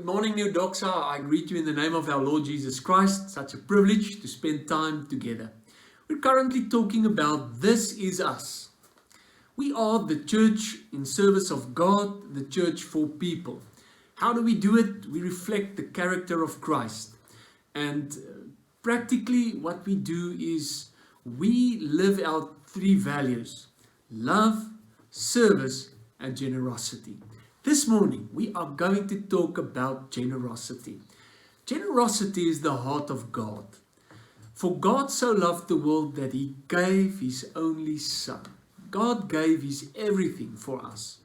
Good morning, new Doxa. I greet you in the name of our Lord Jesus Christ. Such a privilege to spend time together. We're currently talking about This Is Us. We are the church in service of God, the church for people. How do we do it? We reflect the character of Christ. And practically what we do is we live out three values: love, service, and generosity. This morning, we are going to talk about generosity. Generosity is the heart of God. For God so loved the world that He gave His only Son. God gave His everything for us.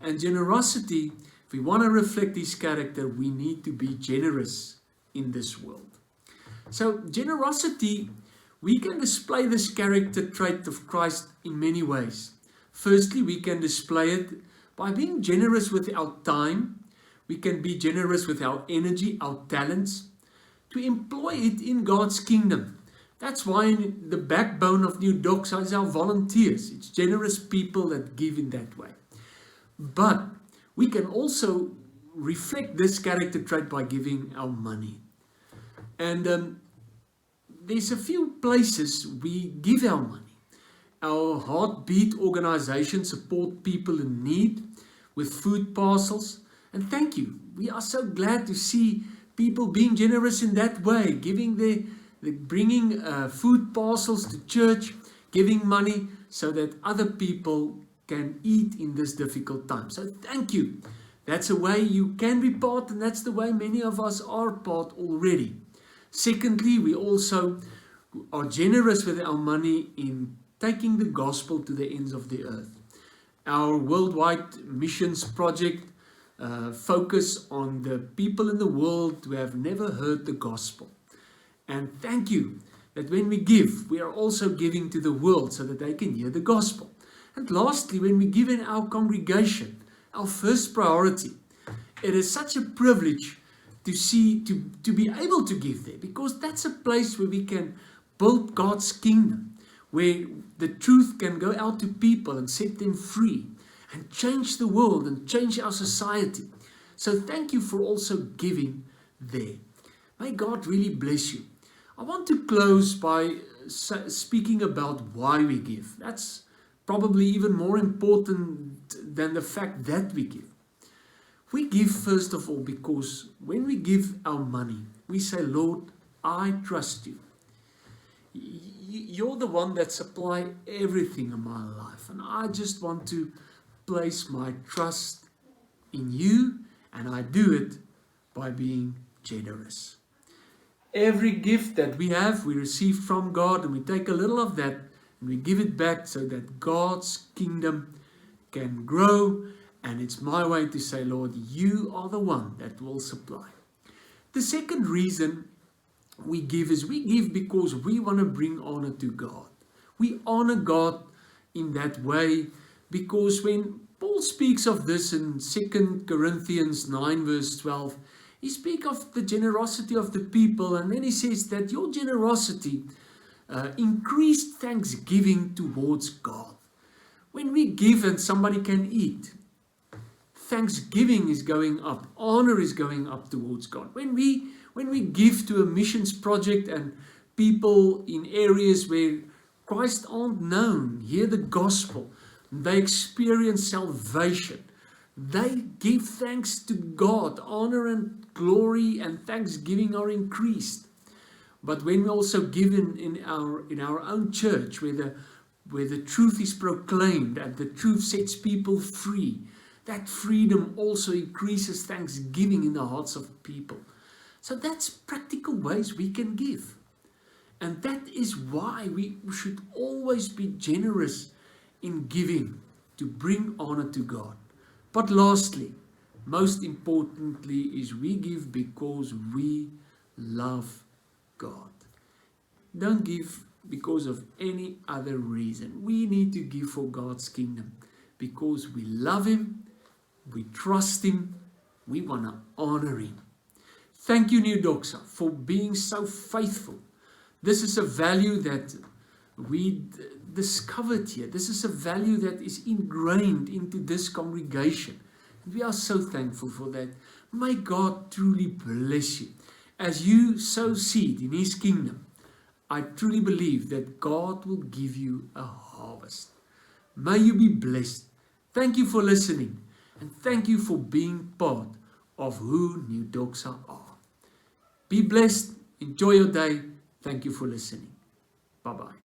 And generosity, if we want to reflect His character, we need to be generous in this world. So generosity, we can display this character trait of Christ in many ways. Firstly, we can display it by being generous with our time. We can be generous with our energy, our talents, to employ it in God's kingdom. That's why the backbone of New Doxa is our volunteers. It's generous people that give in that way. But we can also reflect this character trait by giving our money. And there's a few places we give our money. Our Heartbeat organization support people in need with food parcels. And thank you. We are so glad to see people being generous in that way, bringing food parcels to church, giving money so that other people can eat in this difficult time. So thank you. That's a way you can be part, and that's the way many of us are part already. Secondly, we also are generous with our money in taking the gospel to the ends of the earth. Our worldwide missions project focus on the people in the world who have never heard the gospel. And thank you that when we give, we are also giving to the world so that they can hear the gospel. And lastly, when we give in our congregation, our first priority, it is such a privilege to be able to give there, because that's a place where we can build God's kingdom, where the truth can go out to people and set them free and change the world and change our society. So thank you for also giving there. May God really bless you. I want to close by speaking about why we give. That's probably even more important than the fact that we give. We give first of all because when we give our money, we say, Lord, I trust you. You're the one that supply everything in my life, and I just want to place my trust in you, and I do it by being generous. Every gift that we have, we receive from God, and we take a little of that and we give it back so that God's kingdom can grow. And it's my way to say, Lord, you are the one that will supply. The second reason we give is we give because we want to bring honor to God. We honor God in that way because when Paul speaks of this in 2 Corinthians 9 verse 12, he speaks of the generosity of the people, and then he says that your generosity increased thanksgiving towards God. When we give and somebody can eat, thanksgiving is going up, honor is going up towards God. When we give to a missions project and people in areas where Christ aren't known hear the gospel, they experience salvation, they give thanks to God. Honor and glory and thanksgiving are increased. But when we also give in our own church, where the truth is proclaimed and the truth sets people free, that freedom also increases thanksgiving in the hearts of people. So that's practical ways we can give. And that is why we should always be generous in giving to bring honor to God. But lastly, most importantly, is we give because we love God. Don't give because of any other reason. We need to give for God's kingdom because we love Him, we trust Him, we want to honor Him. Thank you, New Doxa, for being so faithful. This is a value that we discovered here. This is a value that is ingrained into this congregation. We are so thankful for that. May God truly bless you as you sow seed in His kingdom. I truly believe that God will give you a harvest. May you be blessed. Thank you for listening, and thank you for being part of who New Doxa are. Be blessed. Enjoy your day. Thank you for listening. Bye-bye.